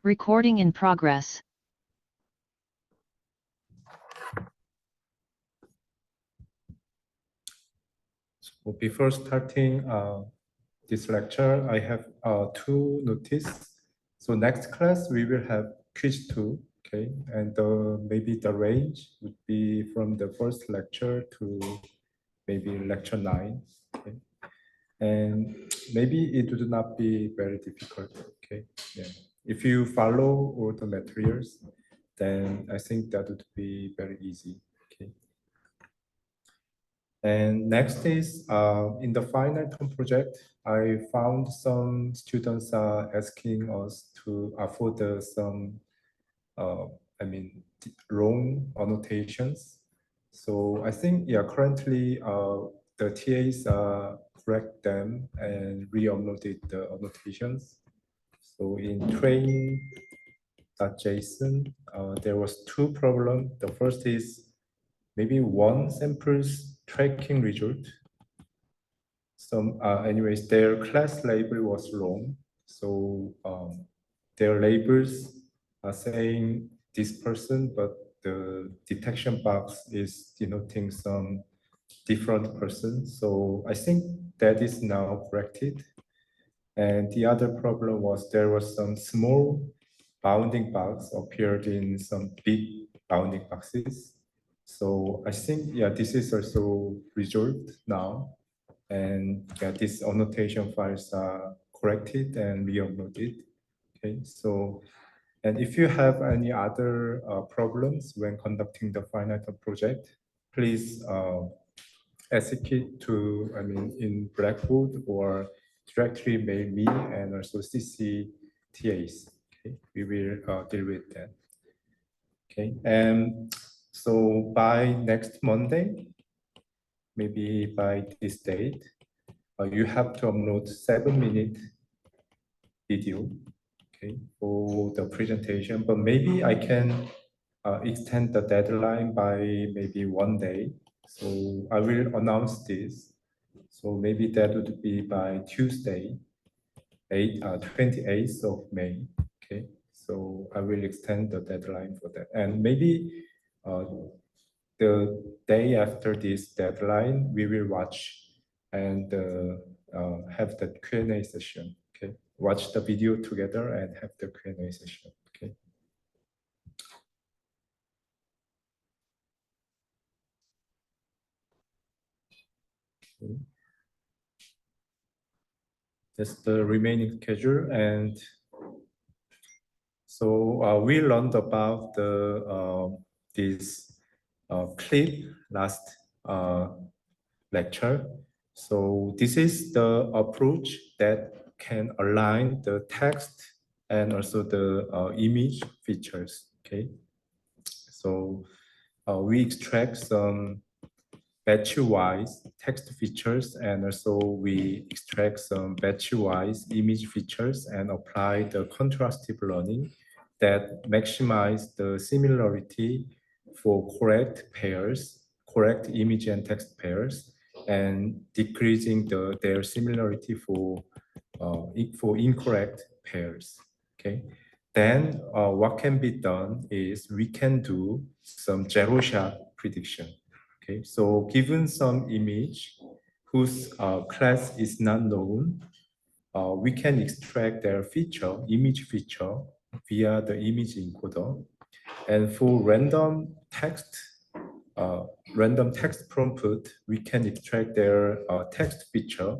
Recording in progress. So before starting this lecture, I have two notices. So next class, we will have quiz 2, okay? And maybe the range would be from the first lecture to maybe lecture 9, okay? And maybe it would not be very difficult, okay? Yeah. If you follow all the materials, then I think that would be very easy, okay? And next is in the final term project, I found some students are asking us to afford some, wrong annotations. So I think, yeah, currently the TAs correct them and re-uploaded the annotations. So in train.json, there was two problems. The first is maybe one sample's tracking result. Anyways, their class label was wrong. So their labels are saying this person, but the detection box is denoting some different person. So I think that is now corrected. And the other problem was there was some small bounding box appeared in some big bounding boxes. So I think, yeah, this is also resolved now. And yeah, these annotation files are corrected and re-uploaded. Okay, so, and if you have any other problems when conducting the final project, please ask it to, in Blackboard or directly mail me and also CC TAs. Okay, we will deal with that. Okay, and so by next Monday, maybe by this date, you have to upload 7-minute video, okay, for the presentation. But maybe I can extend the deadline by maybe 1 day. So I will announce this. So maybe that would be by Tuesday, 28th of May. Okay, so I will extend the deadline for that, and maybe the day after this deadline, we will watch and have the Q&A session. Okay, watch the video together and have the Q&A session. Okay. Okay. That's the remaining schedule, and so we learned about the this clip last lecture. So this is the approach that can align the text and also the image features. Okay, so we extract some batch-wise text features, and also we extract some batch-wise image features and apply the contrastive learning that maximize the similarity for correct pairs, correct image and text pairs, and decreasing their similarity for incorrect pairs. Okay. Then what can be done is we can do some zero-shot prediction. Okay, so given some image whose class is not known, we can extract their feature, image feature, via the image encoder. And for random text prompt, we can extract their text feature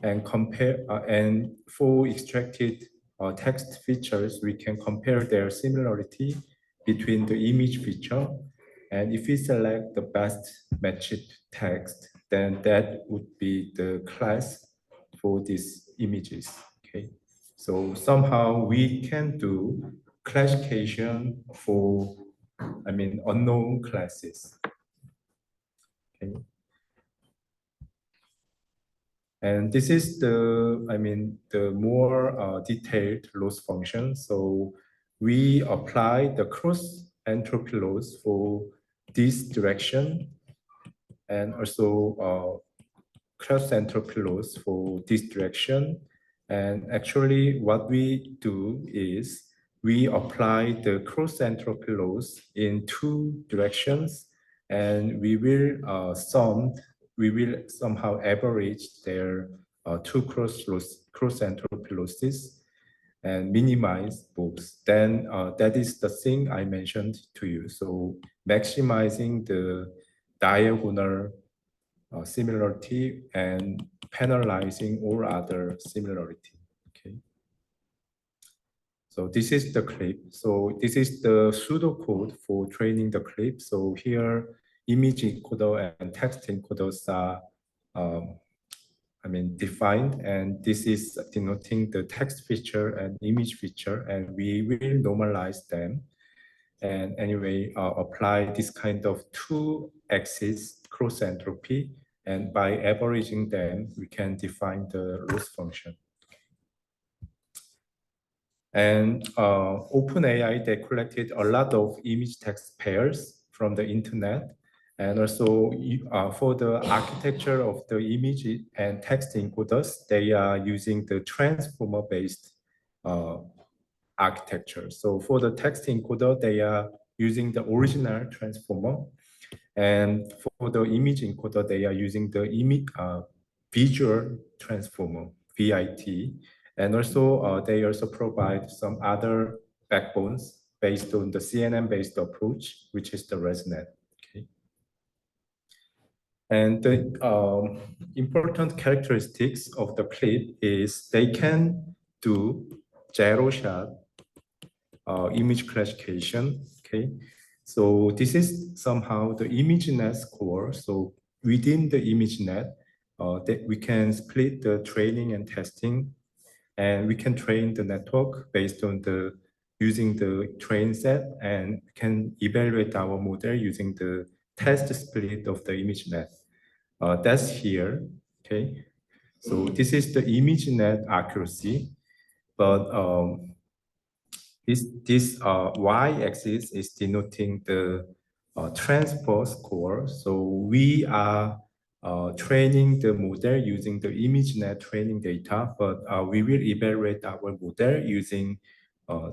and compare. And for extracted text features, we can compare their similarity between the image feature. And if we select the best matched text, then that would be the class for these images. Okay, so somehow we can do classification for, unknown classes. Okay. And this is the more detailed loss function. So we apply the cross entropy loss for this direction, and also cross entropy loss for this direction. And actually what we do is we apply the cross entropy laws in two directions, and we will somehow average their two cross entropy losses and minimize both. Then that is the thing I mentioned to you. So maximizing the diagonal similarity and penalizing all other similarity. Okay. So this is the clip. So this is the pseudocode for training the clip. So here, image encoder and text encoders are, defined, and this is denoting the text feature and image feature, and we will normalize them. And anyway, apply this kind of two axis cross entropy, and by averaging them, we can define the loss function. And OpenAI, they collected a lot of image text pairs from the internet. And also for the architecture of the image and text encoders, they are using the transformer-based architecture. So for the text encoder, they are using the original transformer. And for the image encoder, they are using the visual transformer, VIT. And also, they also provide some other backbones based on the CNN-based approach, which is the ResNet. Okay. And the important characteristics of the clip is they can do zero-shot image classification. Okay, so this is somehow the ImageNet score. So within the ImageNet, that we can split the training and testing, and we can train the network based on the using the train set, and can evaluate our model using the test split of the ImageNet. That's here. Okay, so this is the ImageNet accuracy, but this y-axis is denoting the transport score. So we are training the model using the ImageNet training data, but we will evaluate our model using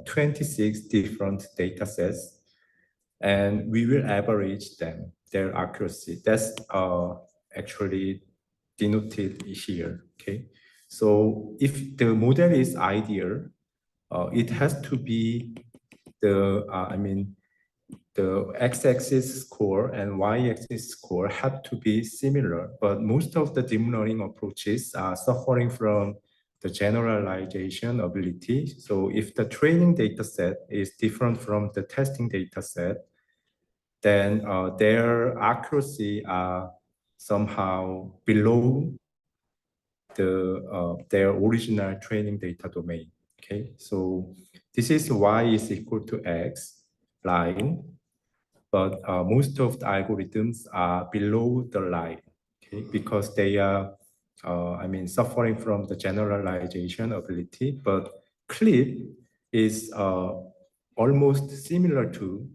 26 different data sets, and we will average them, their accuracy. That's actually denoted here, okay? So if the model is ideal, it has to be the, the x-axis score and y-axis score have to be similar, but most of the deep learning approaches are suffering from the generalization ability. So if the training data set is different from the testing data set, then their accuracy are somehow below their original training data domain. Okay, so this is y is equal to x line, but most of the algorithms are below the line, okay, because they are, suffering from the generalization ability. But CLIP is almost similar to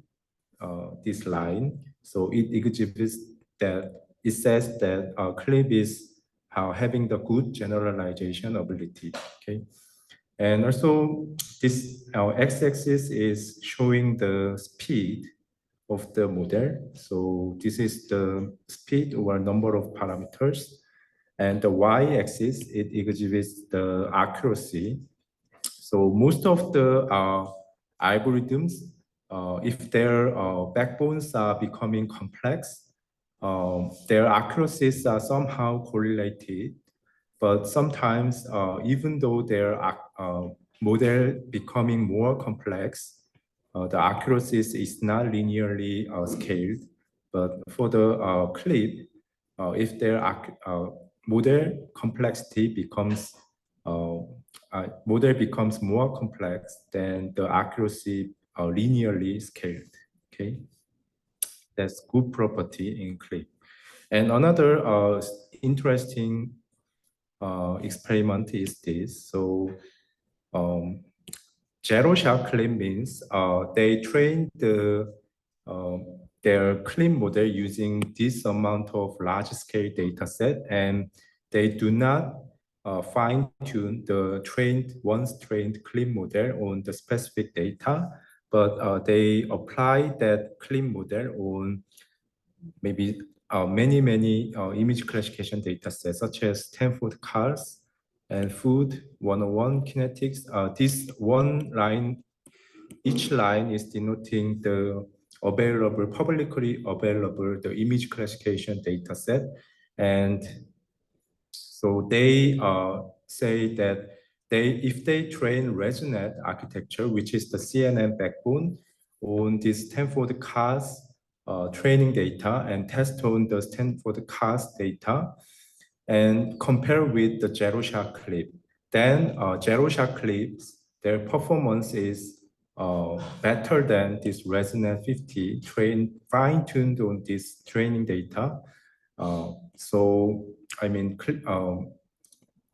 this line, so it exhibits that it says that CLIP is having the good generalization ability. Okay. And also this x-axis is showing the speed of the model. So this is the speed or number of parameters. And the y-axis, it exhibits the accuracy. So most of the algorithms, if their backbones are becoming complex, their accuracies are somehow correlated. But sometimes, even though their model becoming more complex, the accuracy is not linearly scaled. But for the clip, if their model complexity becomes more complex, then the accuracy linearly scaled. Okay, that's good property in clip. And another interesting experiment is this. So zero-shot clip means they train their clip model using this amount of large-scale data set, and they do not fine-tune the once trained clean model on the specific data, but they apply that clean model on maybe many image classification data sets, such as Stanford cars and food 101 kinetics. This one line, each line is denoting the publicly available, the image classification data set. And so they say that if they train ResNet architecture, which is the CNN backbone, on this Stanford cars training data and test on the Stanford cars data and compare with the zero shot clip, then zero shot clips, their performance is better than this ResNet 50 fine-tuned on this training data. So I mean,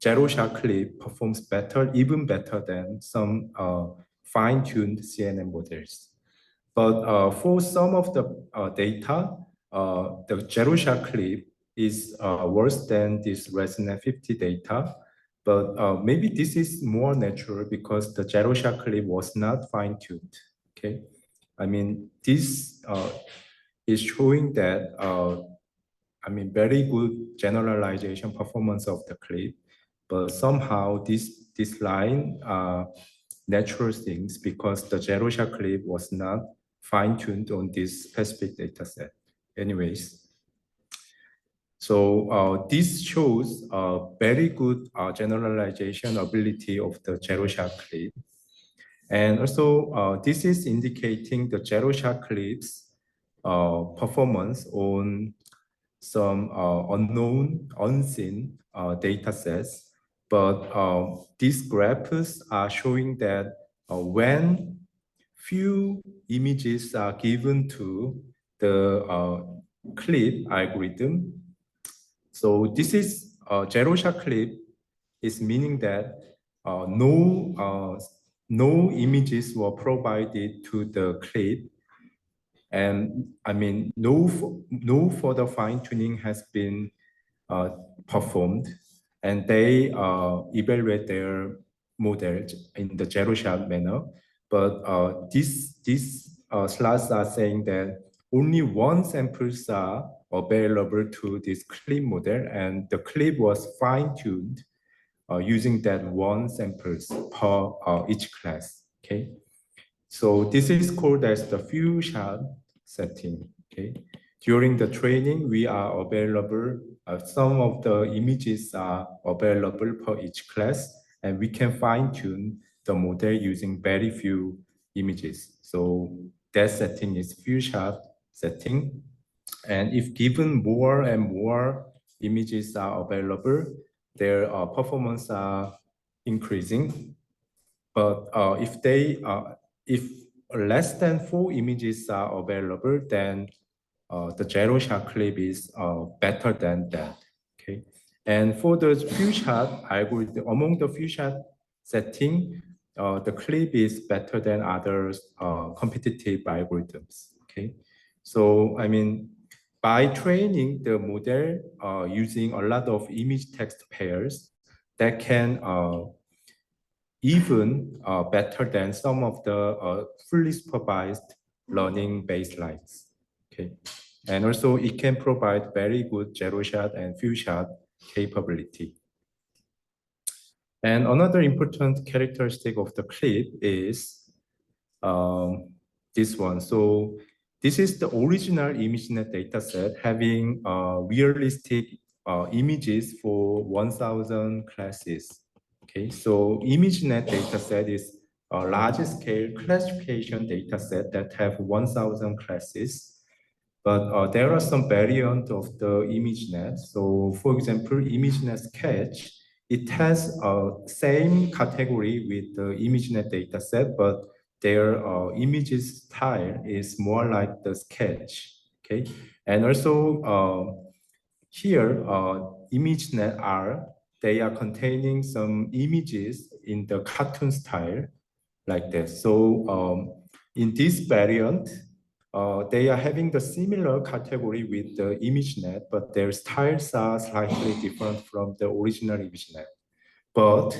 zero shot clip performs better, even better than some fine-tuned CNN models. But for some of the data, the zero shot clip is worse than this ResNet 50 data. But maybe this is more natural because the zero shot clip was not fine-tuned. Okay, I mean, this is showing that very good generalization performance of the clip, but somehow this line natural things because the zero shot clip was not fine-tuned on this specific data set. Anyways, so this shows a very good generalization ability of the zero shot clip. And also this is indicating the zero shot clips performance on some unknown, unseen data sets. But these graphs are showing that when few images are given to the clip algorithm, so this is zero shot clip is meaning that no images were provided to the clip. And I mean, no further fine-tuning has been performed, and they evaluate their models in the zero-shot manner. But these slides are saying that only one samples are available to this clip model, and the clip was fine-tuned using that one samples per each class. Okay. So this is called as the few shot setting. Okay. During the training, we are available. Some of the images are available per each class, and we can fine tune the model using very few images. So that setting is few shot setting. And if given more and more images are available, their performance are increasing. But if less than 4 images are available, then the zero shot clip is better than that. Okay, and for the few shot algorithm, among the few shot setting, the clip is better than other competitive algorithms. Okay, so I mean, by training the model using a lot of image text pairs, that can even better than some of the fully supervised learning baselines. Okay, and also it can provide very good zero shot and few shot capability. And another important characteristic of the clip is this one. So this is the original ImageNet dataset having realistic images for 1,000 classes. Okay, so ImageNet dataset is a large-scale classification dataset that have 1,000 classes. But there are some variants of the ImageNet. So for example, ImageNet Sketch, it has same category with the ImageNet dataset, but their images style is more like the Sketch. Okay, and also here ImageNet R, they are containing some images in the cartoon style like this. So in this variant, they are having the similar category with the ImageNet, but their styles are slightly different from the original ImageNet. But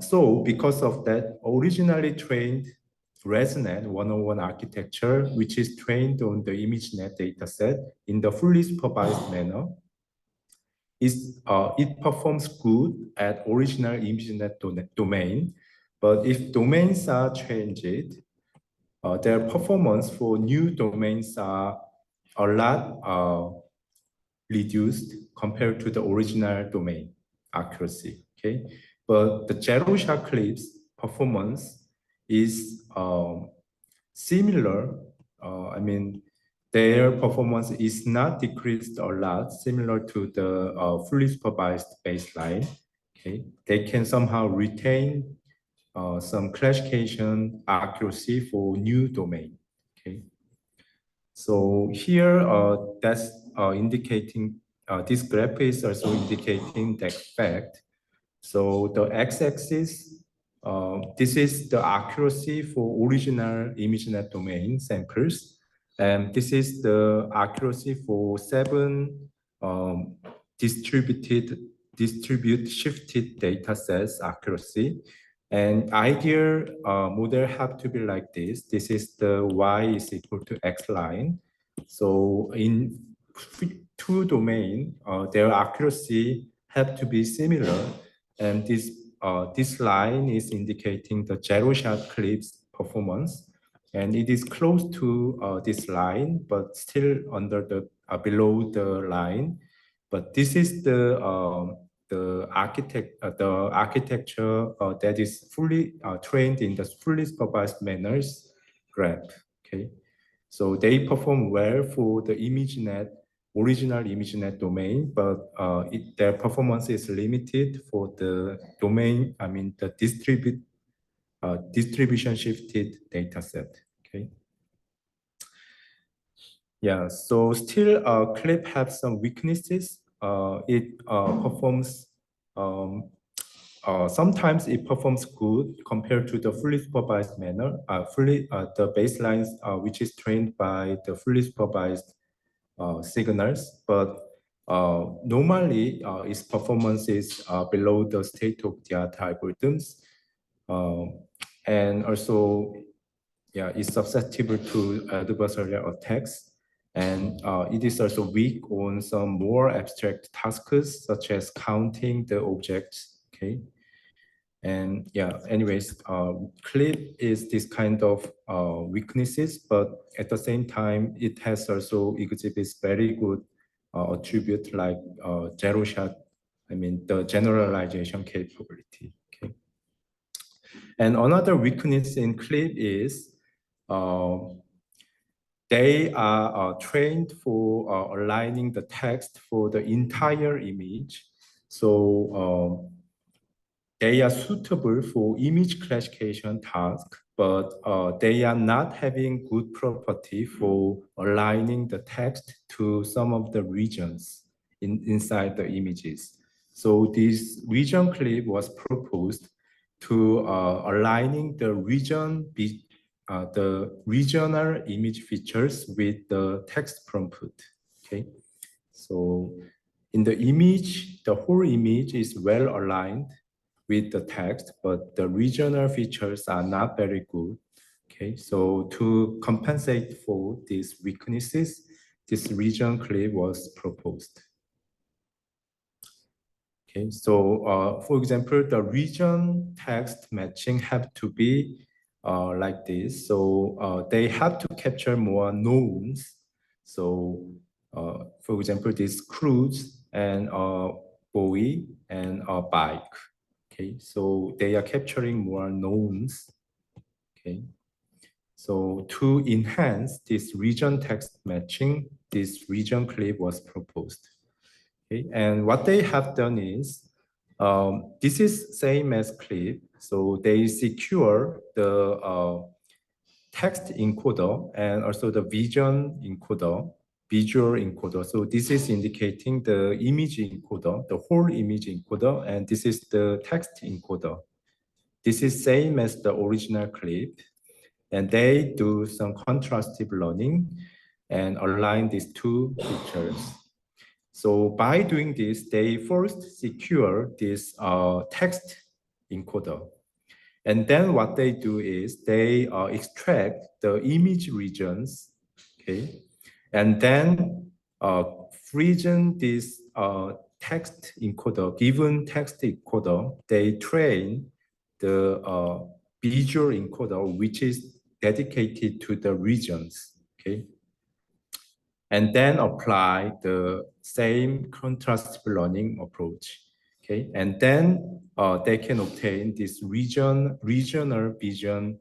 so because of that, originally trained ResNet 101 architecture, which is trained on the ImageNet dataset in the fully supervised manner, it performs good at original ImageNet domain. But if domains are changed, their performance for new domains are a lot reduced compared to the original domain accuracy. Okay, but the zero-shot clips performance is similar. I mean, their performance is not decreased a lot, similar to the fully supervised baseline. Okay, they can somehow retain some classification accuracy for new domain. Okay, so here that's indicating this graph is also indicating that fact. So the x-axis, this is the accuracy for original ImageNet domain samples, and this is the accuracy for 7 distribute shifted data sets accuracy. And ideal model have to be like this. This is the y is equal to x line. So in 2 domain, their accuracy have to be similar. And this line is indicating the zero-shot clips performance. And it is close to this line, but still under the below the line. But this is the architecture that is fully trained in the fully supervised manners graph. Okay, so they perform well for the ImageNet original ImageNet domain, but their performance is limited for the domain. I mean the distribution shifted data set. Okay. Yeah. So still, CLIP has some weaknesses. It performs. Sometimes it performs good compared to the fully supervised manner, the baselines which is trained by the fully supervised signals, but normally its performance is below the state-of-the-art algorithms, and also, yeah, it's susceptible to adversarial attacks, and it is also weak on some more abstract tasks such as counting the objects. Okay. And yeah, anyways, CLIP is this kind of weaknesses, but at the same time, it has also exhibits very good attribute like zero shot. I mean, the generalization capability. Okay. And another weakness in CLIP is they are trained for aligning the text for the entire image. So they are suitable for image classification tasks, but they are not having good property for aligning the text to some of the regions inside the images. So this region clip was proposed to aligning the regional image features with the text prompt. Okay, so in the image, the whole image is well aligned with the text, but the regional features are not very good. Okay, so to compensate for these weaknesses, this region clip was proposed. Okay, so for example, the region text matching have to be like this. So they have to capture more knowns. So for example, this cruise and buoy and bike. Okay, so they are capturing more knowns. Okay, so to enhance this region text matching, this region clip was proposed. Okay, and what they have done is, this is same as clip. So they secure the text encoder and also the vision encoder, visual encoder. So this is indicating the image encoder, the whole image encoder, and this is the text encoder. This is same as the original clip, and they do some contrastive learning and align these two pictures. So by doing this, they first secure this text encoder. And then what they do is they extract the image regions, okay? And then freezing this text encoder, given text encoder, they train the visual encoder, which is dedicated to the regions, okay? And then apply the same contrastive learning approach, okay? And then they can obtain this regional vision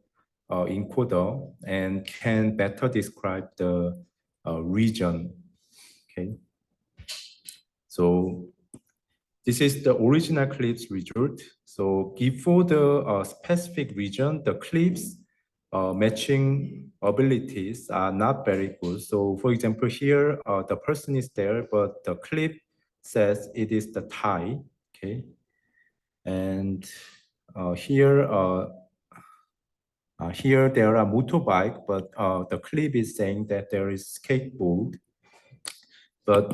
encoder and can better describe the region, okay? So this is the original CLIPS result. So before the specific region, the CLIPS matching abilities are not very good. So for example, here, the person is there, but the clip says it is the Thai, okay? And here there are motorbike, but the clip is saying that there is skateboard. But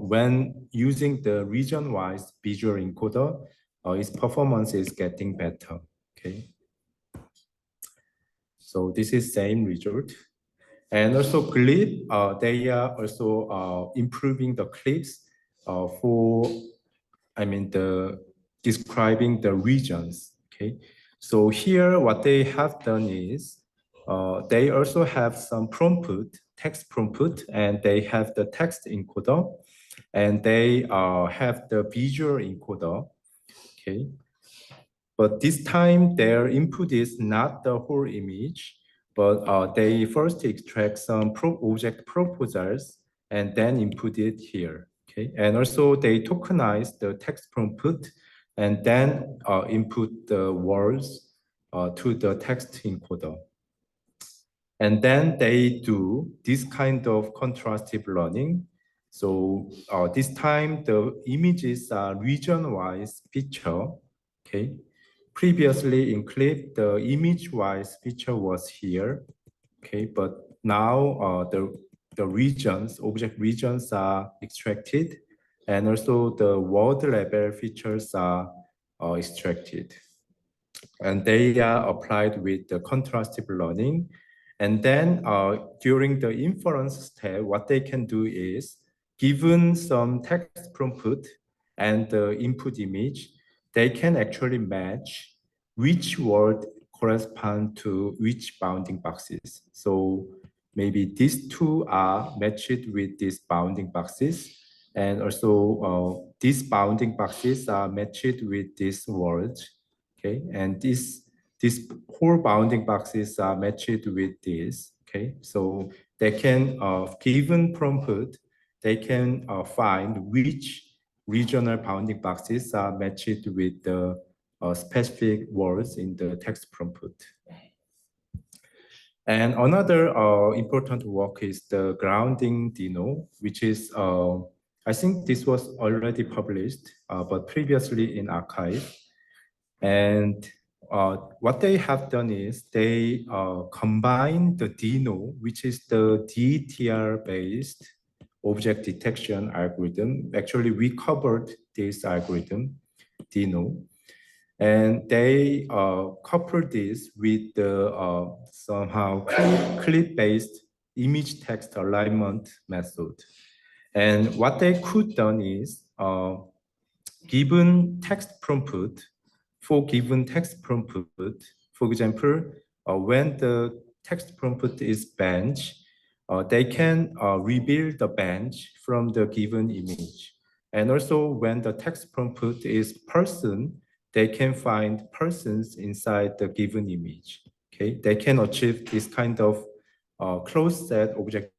when using the region-wise visual encoder, its performance is getting better, okay? So this is same result. And also clip, they are also improving the clips for, describing the regions, okay? So here what they have done is, they also have some prompt, text prompt, and they have the text encoder, and they have the visual encoder, okay? But this time their input is not the whole image, but they first extract some object proposals and then input it here, okay? And also they tokenize the text prompt and then input the words to the text encoder. And then they do this kind of contrastive learning. So this time the images are region-wise feature, okay? Previously in clip, the image-wise feature was here, okay? But now the regions, object regions are extracted, and also the word level features are extracted. And they are applied with the contrastive learning. And then during the inference step, what they can do is, given some text prompt and the input image, they can actually match which word correspond to which bounding boxes. So maybe these two are matched with these bounding boxes. And also these bounding boxes are matched with these words. Okay, and these whole bounding boxes are matched with this. Okay, so they can, given prompt, they can find which regional bounding boxes are matched with the specific words in the text prompt. And another important work is the grounding Dino, which is, I think this was already published, but previously in arXiv. And what they have done is they combine the Dino, which is the DTR-based object detection algorithm. Actually, we covered this algorithm, Dino. And they coupled this with the somehow clip-based image text alignment method. And what they could done is, given text prompt, for given text prompt, for example, when the text prompt is bench, they can reveal the bench from the given image. And also when the text prompt is person, they can find persons inside the given image. Okay, they can achieve this kind of closed set object.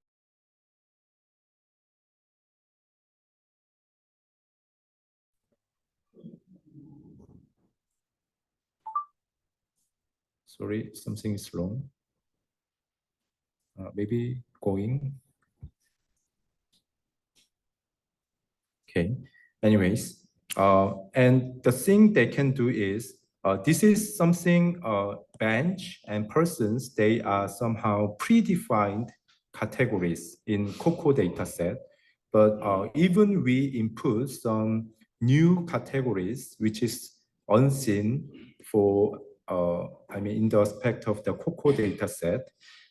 Sorry, something is wrong. Maybe going. Okay, anyways, and the thing they can do is, this is something bench and persons, they are somehow predefined categories in COCO dataset. but even we input some new categories, which is unseen for, in the aspect of the COCO data set,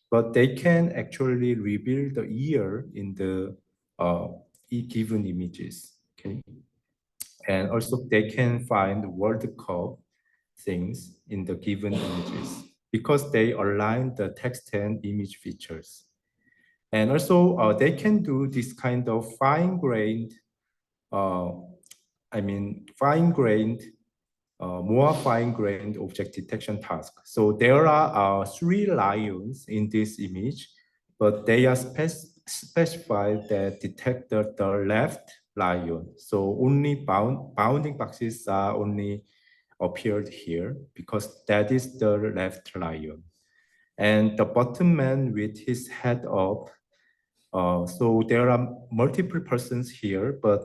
but they can actually reveal the year in the given images, okay? And also they can find World Cup things in the given images because they align the text and image features. And also they can do this kind of fine-grained, uh, fine-grained, more fine-grained object detection task. So there are 3 lions in this image, but they are specified that detect the left lion. So only bounding boxes are only appeared here because that is the left lion. And the bottom man with his head up. So there are multiple persons here, but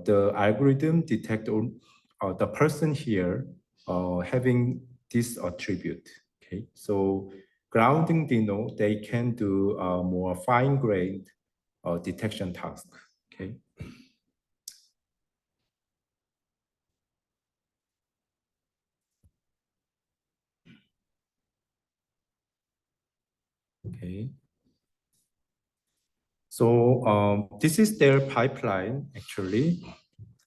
the algorithm detect the person here having this attribute. Okay, so grounding Dino, they can do more fine-grained detection task. Okay. Okay. So this is their pipeline, actually.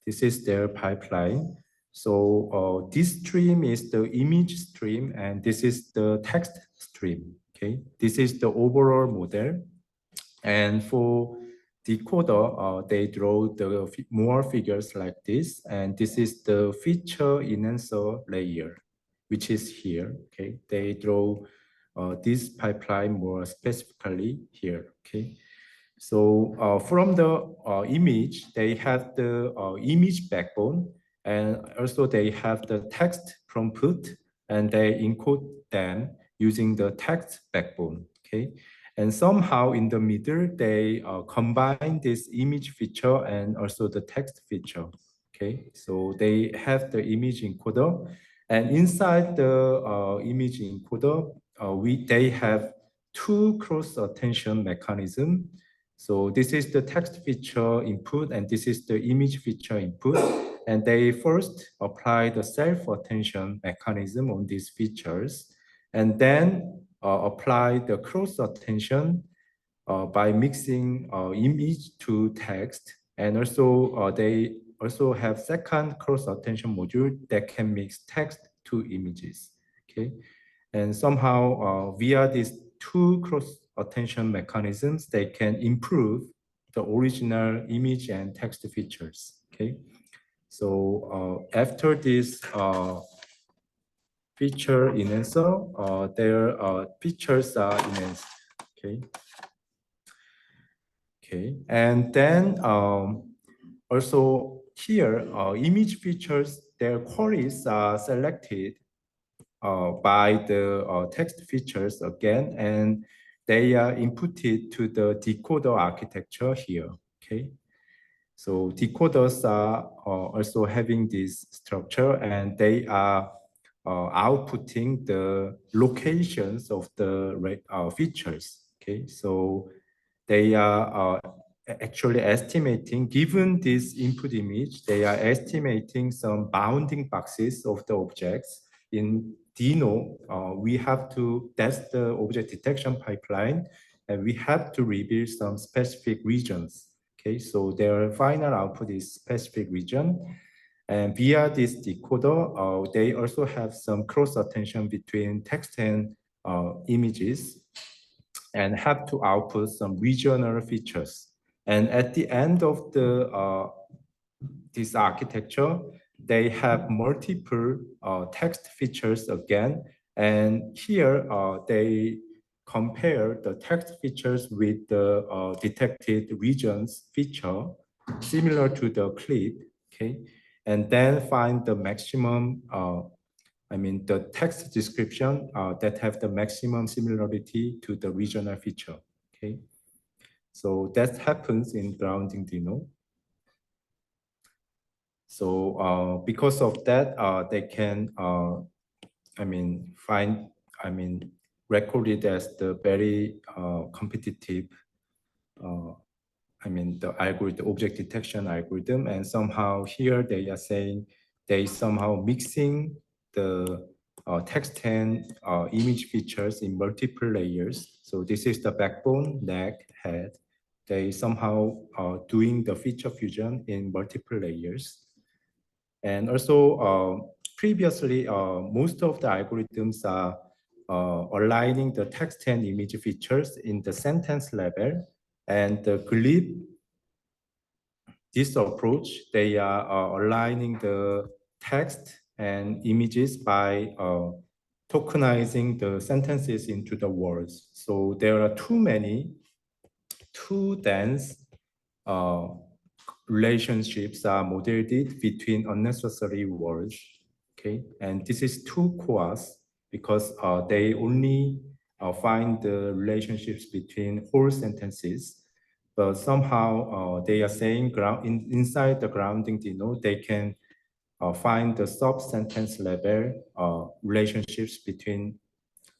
This is their pipeline. So this stream is the image stream, and this is the text stream. Okay, this is the overall model. And for decoder, they draw the more figures like this, and this is the feature enhancer layer, which is here. Okay, they draw this pipeline more specifically here. Okay. So from the image, they have the image backbone, and also they have the text prompt, and they encode them using the text backbone. Okay, and somehow in the middle, they combine this image feature and also the text feature. Okay, so they have the image encoder, and inside the image encoder, they have 2 cross attention mechanism. So this is the text feature input, and this is the image feature input. And they first apply the self-attention mechanism on these features, and then apply the cross-attention by mixing image to text. And also they also have second cross-attention module that can mix text to images. Okay, and somehow via these 2 cross-attention mechanisms, they can improve the original image and text features. Okay, so after this feature enhancer, their features are enhanced. Okay, okay, and then also here image features, their queries are selected by the text features again, and they are inputted to the decoder architecture here. Okay, so decoders are also having this structure, and they are outputting the locations of the features. Okay, so they are actually estimating, given this input image, they are estimating some bounding boxes of the objects. In Dino, we have to test the object detection pipeline, and we have to reveal some specific regions. Okay, so their final output is specific region. And via this decoder, they also have some cross attention between text and images, and have to output some regional features. And at the end of the this architecture, they have multiple text features again. And here they compare the text features with the detected regions feature, similar to the clip. Okay, and then find the maximum the text description that have the maximum similarity to the regional feature. Okay, so that happens in grounding Dino. So because of that, they can find record it as the very competitive the algorithm, object detection algorithm, and somehow here they are saying they somehow mixing the text and image features in multiple layers. So this is the backbone, neck, head. They somehow doing the feature fusion in multiple layers. And also previously, most of the algorithms are aligning the text and image features in the sentence level, and the glib, this approach, they are aligning the text and images by tokenizing the sentences into the words. So there are too dense relationships are modeled between unnecessary words. Okay, and this is too coarse because they only find the relationships between whole sentences. But somehow they are saying inside the grounding denote, they can find the sub-sentence level relationships between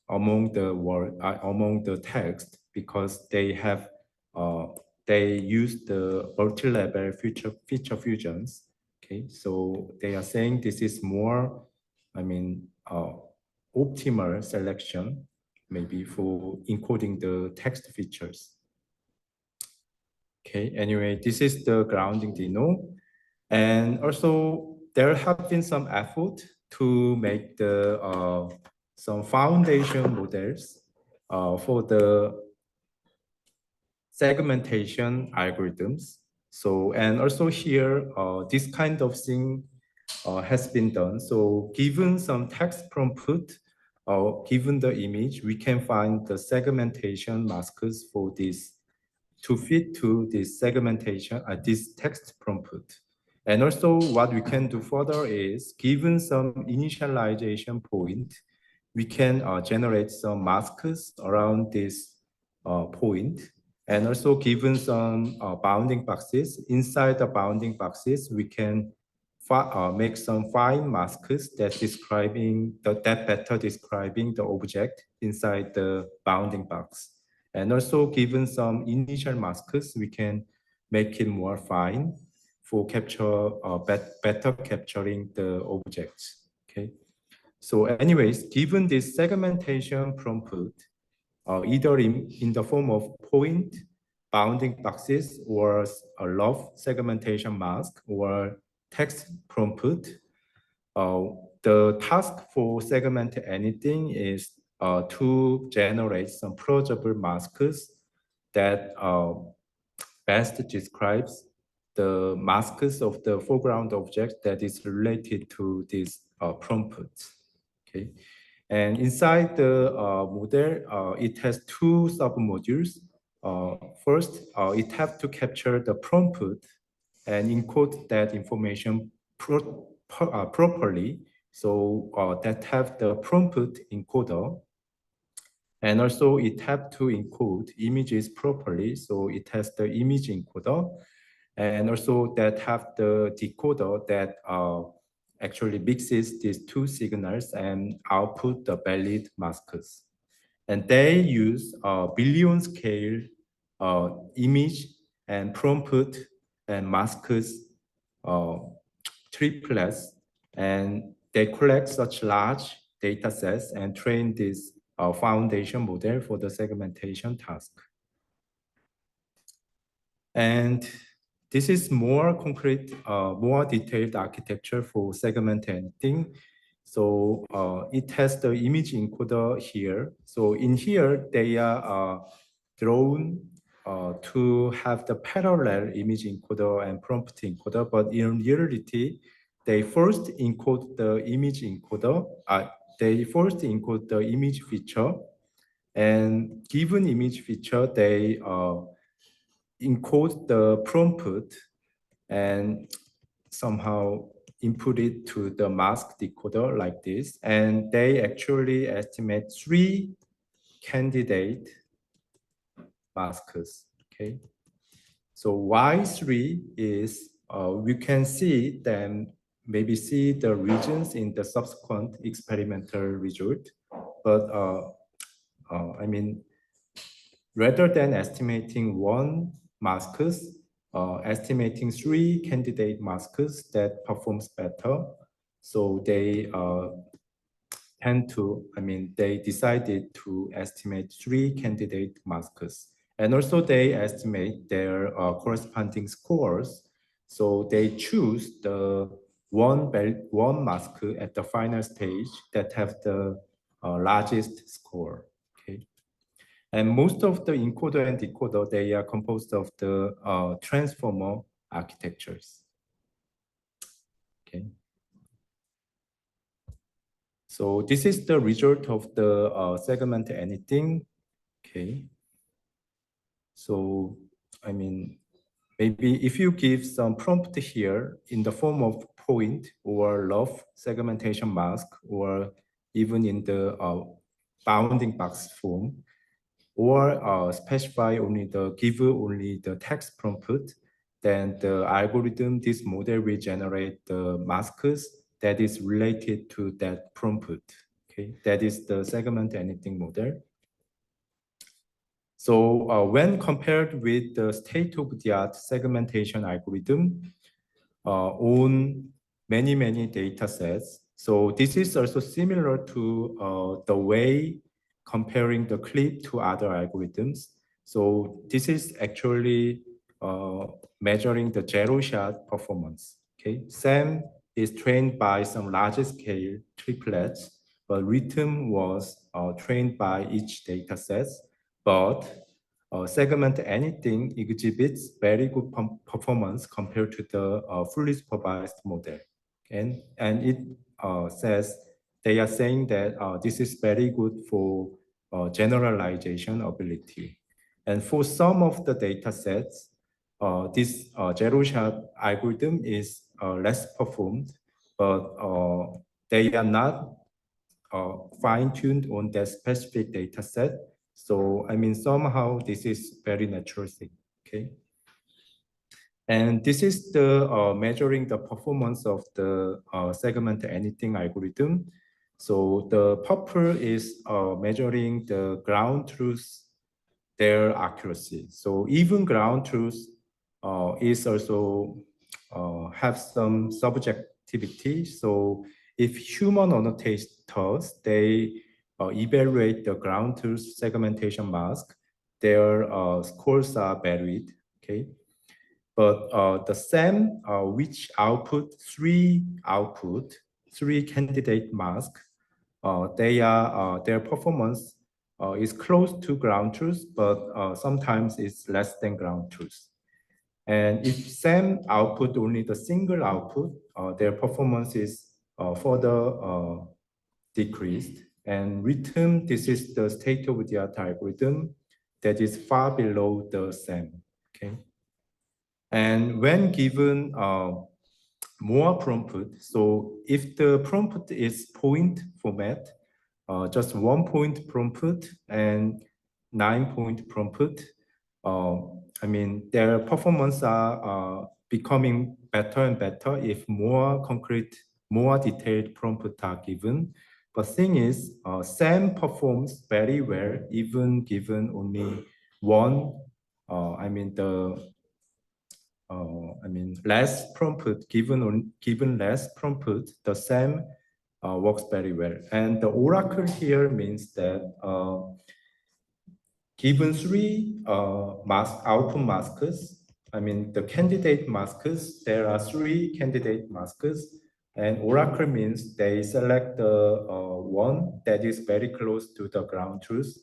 among the text, because they have they use the multi-level feature fusions. Okay, so they are saying this is more, optimal selection, maybe for encoding the text features. Okay, anyway, this is the grounding deno. And also there have been some effort to make the some foundation models for the segmentation algorithms. So, and also here, this kind of thing has been done. So given some text prompt, given the image, we can find the segmentation masks for this to fit to this segmentation, this text prompt. And also what we can do further is, given some initialization point, we can generate some masks around this point. And also given some bounding boxes, inside the bounding boxes, we can make some fine masks that better describing the object inside the bounding box. And also given some initial masks, we can make it more fine for better capturing the objects. Okay. So anyways, given this segmentation prompt, either in the form of point, bounding boxes, or a love segmentation mask, or text prompt, the task for segment anything is to generate some plausible masks that best describes the masks of the foreground object that is related to this prompt. Okay, and inside the model, it has two sub-modules. First, it has to capture the prompt and encode that information properly. So that have the prompt encoder. And also it have to encode images properly. So it has the image encoder. And also that have the decoder that actually mixes these two signals and output the valid masks. And they use billion scale image and prompt and masks triplets, and they collect such large data sets and train this foundation model for the segmentation task. And this is more concrete, more detailed architecture for segmenting. So it has the image encoder here. So in here, they are drawn to have the parallel image encoder and prompt encoder, but in reality, they first encode the image encoder. They first encode the image feature, and given image feature, they encode the prompt and somehow input it to the mask decoder like this. And they actually estimate 3 candidate masks. Okay. So why 3 is we can see them, maybe see the regions in the subsequent experimental result. But I mean, rather than estimating 1 masks, estimating 3 candidate masks that performs better. So they they decided to estimate 3 candidate masks. And also they estimate their corresponding scores. So they choose the one mask at the final stage that have the largest score. Okay. And most of the encoder and decoder, they are composed of the transformer architectures. Okay. So this is the result of the segment anything. Okay. So, maybe if you give some prompt here in the form of point or rough segmentation mask, or even in the bounding box form, or specify give only the text prompt, then the algorithm, this model will generate the masks that is related to that prompt. Okay, that is the segment anything model. So when compared with the state-of-the-art segmentation algorithm on many data sets, so this is also similar to the way comparing the clip to other algorithms. So this is actually measuring the zero-shot performance. Okay, SAM is trained by some large scale triplets, but rhythm was trained by each data set. But segment anything exhibits very good performance compared to the fully supervised model. And it says, they are saying that this is very good for generalization ability. And for some of the data sets, this zero-shot algorithm is less performed, but they are not fine-tuned on that specific data set. So, somehow this is very natural thing, okay? And this is the measuring the performance of the segment anything algorithm. So the purple is measuring the ground truth, their accuracy. So even ground truth is also have some subjectivity. So if human annotators, they evaluate the ground truth segmentation mask, their scores are varied, okay? But the SAM, which output three candidate masks, their performance is close to ground truth, but sometimes it's less than ground truth. And if SAM output only the single output, their performance is further decreased. And rhythm, this is the state-of-the-art algorithm that is far below the SAM. Okay. And when given more prompt, so if the prompt is point format, just 1 point prompt and 9 point prompt, their performance are becoming better and better if more concrete, more detailed prompt are given. But thing is, SAM performs very well even given only one, less prompt, given less prompt, the SAM works very well. And the oracle here means that given 3 output masks, the candidate masks, there are 3 candidate masks, and oracle means they select the one that is very close to the ground truth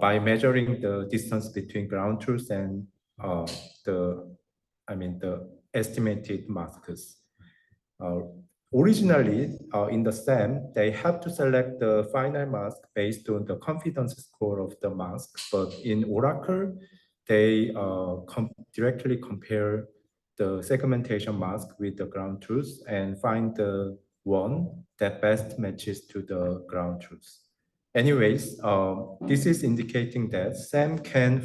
by measuring the distance between ground truth and the estimated masks. Originally, in the SAM, they have to select the final mask based on the confidence score of the mask. But in Oracle, they directly compare the segmentation mask with the ground truth and find the one that best matches to the ground truth. Anyways, this is indicating that SAM can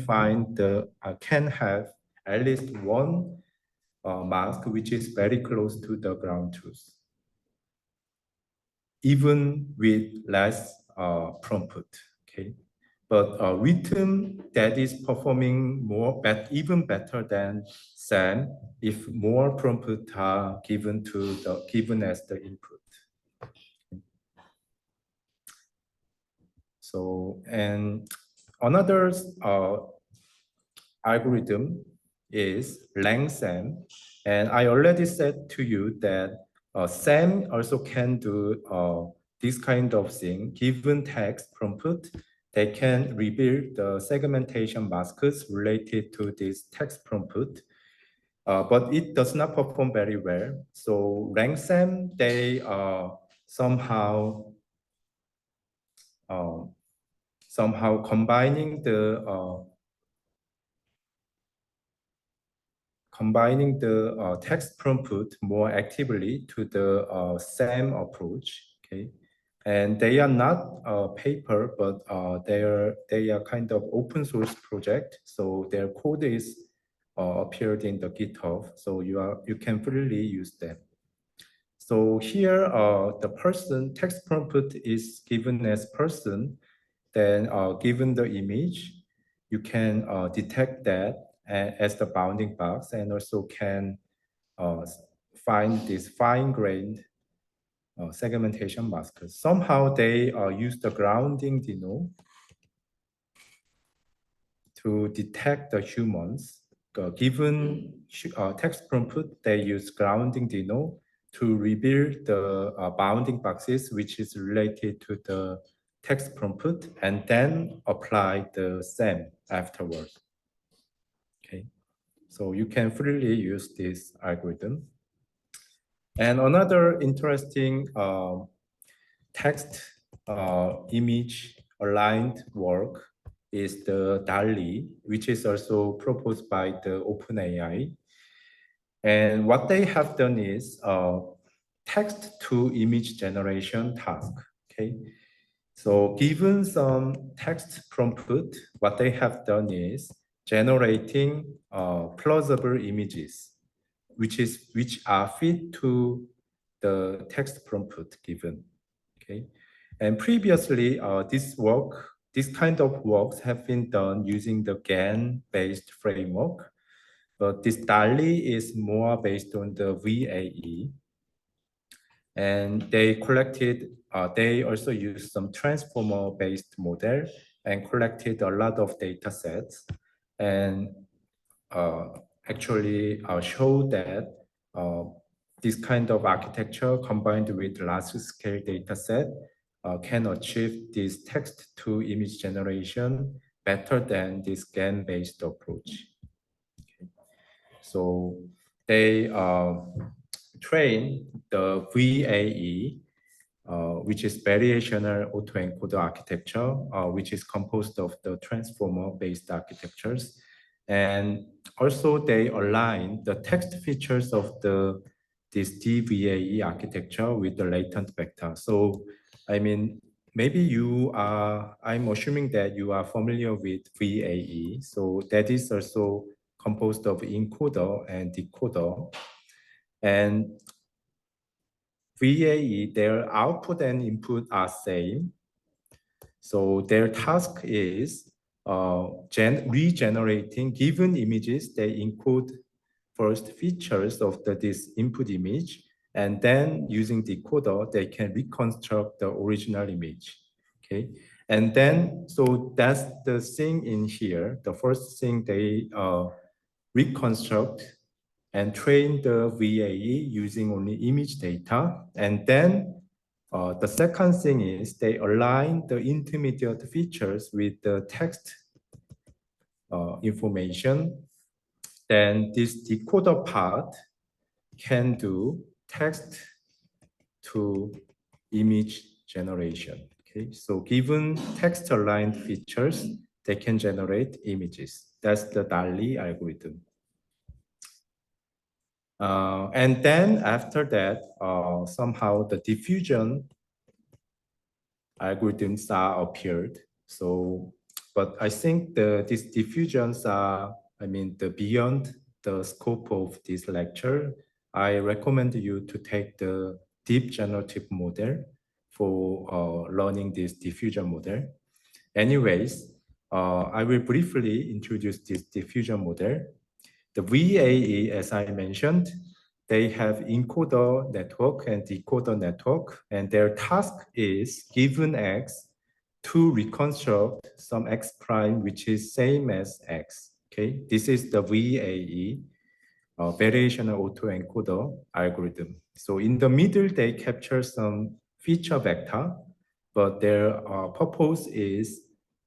have at least one mask which is very close to the ground truth, even with less prompt. Okay, but a rhythm that is performing even better than SAM if more prompts are given as the input. So, and another algorithm is LangSAM, and I already said to you that SAM also can do this kind of thing. Given text prompt, they can rebuild the segmentation masks related to this text prompt, but it does not perform very well. So LangSAM, they somehow uh, somehow combining the text prompt more actively to the SAM approach. Okay, and they are not a paper, but they are kind of open source project. So their code is appeared in the GitHub. So you can freely use them. So here, the person text prompt is given as person. Then given the image, you can detect that as the bounding box, and also can find this fine-grained segmentation maskers. Somehow they use the grounding deno to detect the humans. Given text prompt, they use grounding deno to rebuild the bounding boxes, which is related to the text prompt, and then apply the SAM afterwards. Okay, so you can freely use this algorithm. And another interesting text image aligned work is the DALL-E, which is also proposed by the OpenAI. And what they have done is text to image generation task. Okay, so given some text prompt, what they have done is generating plausible images, which are fit to the text prompt given. Okay, and previously this kind of works have been done using the GAN-based framework, but this DALL-E is more based on the VAE. And they also used some transformer-based model and collected a lot of data sets, and actually showed that this kind of architecture combined with large-scale data set can achieve this text-to-image generation better than this GAN-based approach. Okay. So they train the VAE, which is variational autoencoder architecture, which is composed of the transformer-based architectures. And also they align the text features of this DVAE architecture with the latent vector. So, I mean, I'm assuming that you are familiar with VAE. So that is also composed of encoder and decoder. And VAE, their output and input are same. So their task is regenerating given images. They encode first features of this input image, and then using decoder, they can reconstruct the original image. Okay, and then so that's the thing in here. The first thing they reconstruct and train the VAE using only image data. And then the second thing is they align the intermediate features with the text information. Then this decoder part can do text to image generation. Okay, so given text aligned features, they can generate images. That's the DALL-E algorithm. And then after that, somehow the diffusion algorithms are appeared. So, but I think these diffusions are, beyond the scope of this lecture. I recommend you to take the deep generative model for learning this diffusion model. Anyways, I will briefly introduce this diffusion model. The VAE, as I mentioned, they have encoder network and decoder network, and their task is given X to reconstruct some X prime, which is same as X. Okay, this is the VAE, variational autoencoder algorithm. So in the middle, they capture some feature vector, but their purpose is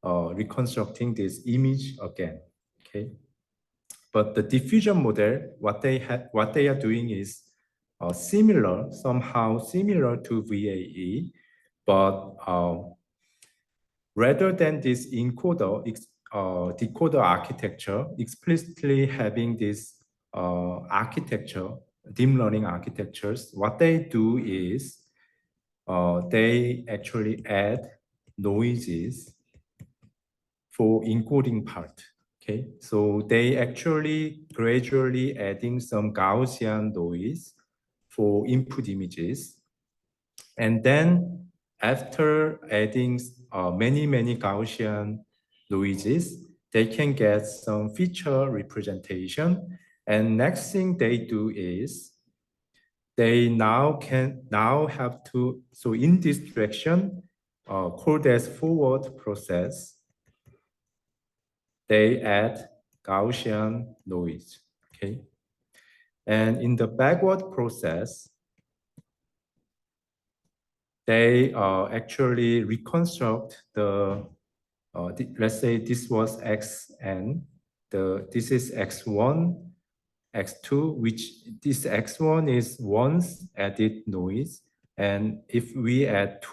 reconstructing this image again. Okay. But the diffusion model, what they are doing is somehow similar to VAE, but rather than this encoder decoder architecture, explicitly having this architecture, deep learning architectures, what they do is they actually add noises for encoding part. Okay, so they actually gradually adding some Gaussian noise for input images. And then after adding many Gaussian noises, they can get some feature representation. And next thing they do is they now have to, so in this direction, called as forward process, they add Gaussian noise, okay? And in the backward process, they actually reconstruct let's say this was xn, this is x1, x2, which this x1 is once added noise. And if we add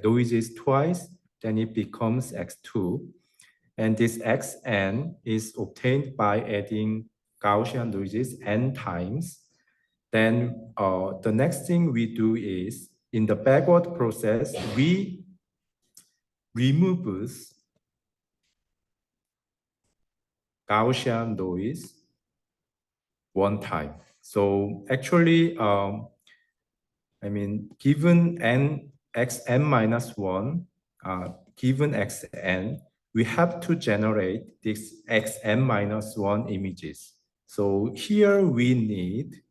noises twice, then it becomes x2. And this xn is obtained by adding Gaussian noises n times. Then the next thing we do is, in the backward process, we remove Gaussian noise one time. So actually, I mean, given xn minus 1, given xn, we have to generate this xn minus 1 images. So here we need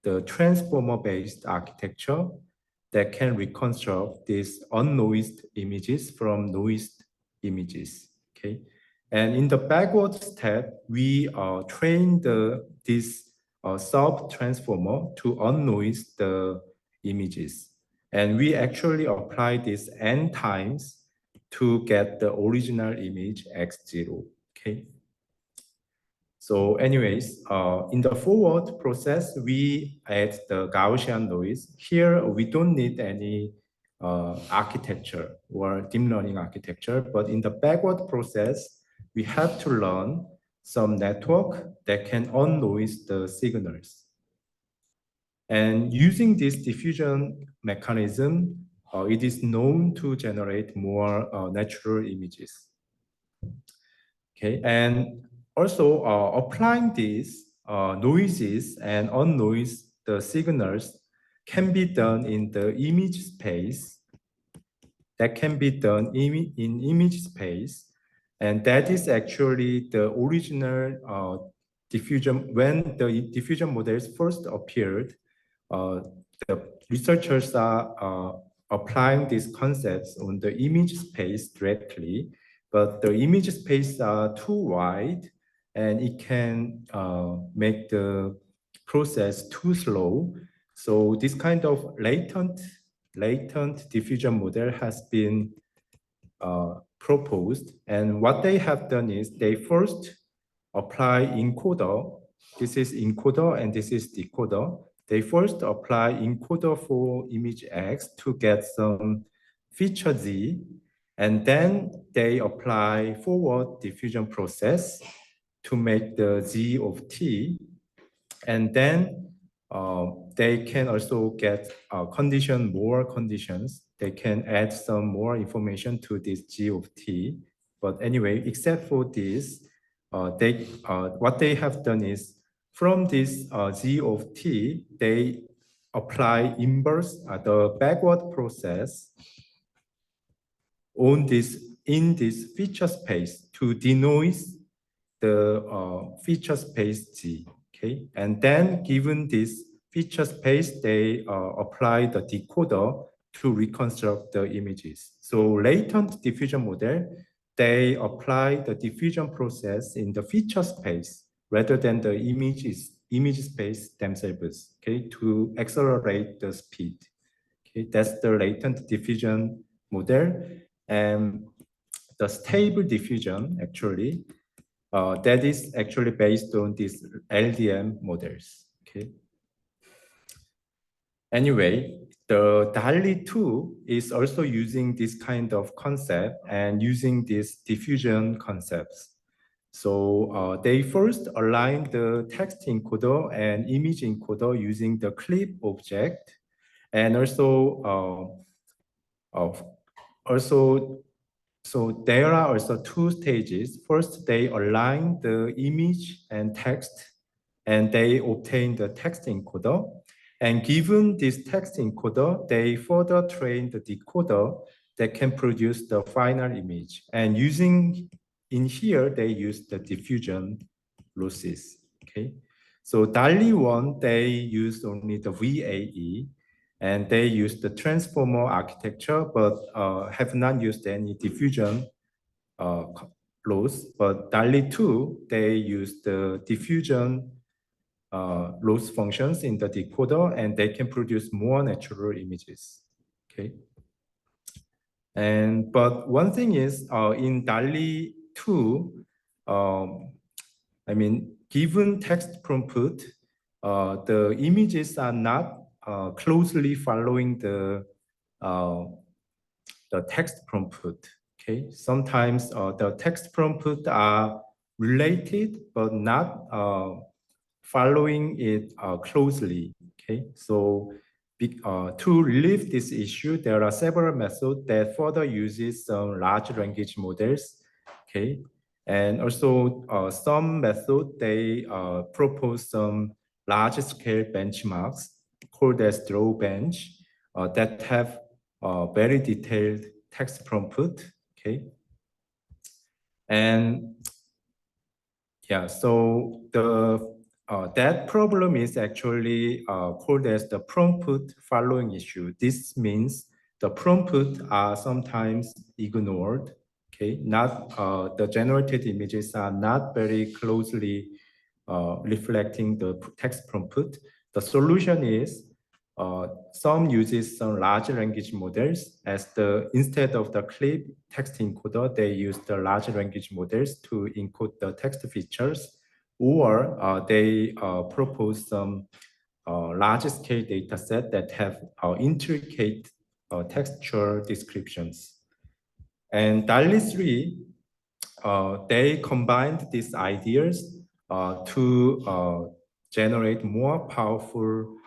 the transformer-based architecture that can reconstruct these unnoised images from noised images. Okay, and in the backward step, we train this sub-transformer to unnoise the images. And we actually apply this n times to get the original image x0, okay? So anyways, in the forward process, we add the Gaussian noise. Here, we don't need any architecture or deep learning architecture, but in the backward process, we have to learn some network that can unnoise the signals. And using this diffusion mechanism, it is known to generate more natural images. Okay, and also applying these noises and unnoise the signals can be done in the image space. That can be done in image space. And that is actually the original diffusion. When the diffusion models first appeared, the researchers are applying these concepts on the image space directly, but the image space are too wide and it can make the process too slow. So this kind of latent diffusion model has been proposed. And what they have done is they first apply encoder. This is encoder and this is decoder. They first apply encoder for image X to get some feature Z, and then they apply forward diffusion process to make the Z of T, and then they can also get more conditions. They can add some more information to this G of T. But anyway, except for this, what they have done is from this G of T, they apply inverse, the backward process on this in this feature space to denoise the feature space G. Okay, and then given this feature space, they apply the decoder to reconstruct the images. So latent diffusion model, they apply the diffusion process in the feature space rather than the image space themselves, okay, to accelerate the speed. Okay, that's the latent diffusion model. And the stable diffusion, actually, that is actually based on these LDM models. Okay. Anyway, the DALL-E 2 is also using this kind of concept and using these diffusion concepts. So they first aligned the text encoder and image encoder using the clip object, and so there are also two stages. First, they align the image and text, and they obtain the text encoder. And given this text encoder, they further train the decoder that can produce the final image. And using in here, they use the diffusion losses. Okay. So DALL-E 1, they use only the VAE, and they use the transformer architecture, but have not used any diffusion loss. But DALL-E 2, they use the diffusion loss functions in the decoder, and they can produce more natural images. Okay. But one thing is, in DALL-E 2, I mean, given text prompt, the images are not closely following the text prompt. Okay, sometimes the text prompt are related but not following it closely. Okay, so to relieve this issue, there are several methods that further uses some large language models. Okay, and also some method they propose some large-scale benchmarks called as draw bench that have very detailed text prompt. Okay, and yeah, so the that problem is actually called as the prompt following issue. This means the prompt are sometimes ignored. Okay, not the generated images are not very closely reflecting the text prompt. The solution is some uses some large language models as instead of the clip text encoder, they use the large language models to encode the text features, or they propose some large scale data set that have intricate textual descriptions. And DALL-E 3, they combined these ideas to generate more powerful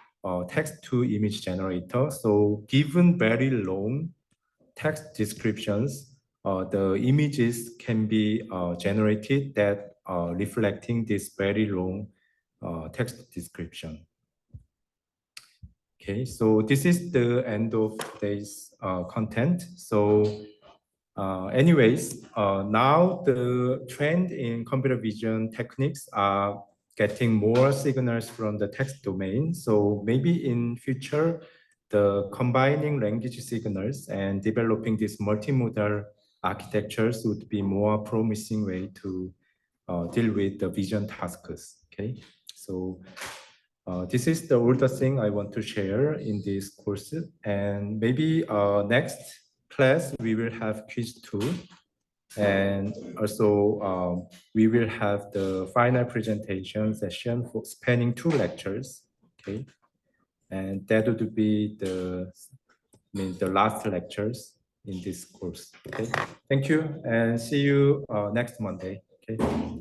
text-to-image generator. So given very long text descriptions, the images can be generated that reflecting this very long text description. Okay, so this is the end of today's content. So anyways, now the trend in computer vision techniques are getting more signals from the text domain. So maybe in future, the combining language signals and developing these multimodal architectures would be more promising way to deal with the vision tasks. Okay, so this is the older thing I want to share in this course, and maybe next class we will have quiz 2, and also we will have the final presentation session for spanning 2 lectures. Okay, and that would be the last lectures in this course. Okay, thank you, and see you next Monday. Okay.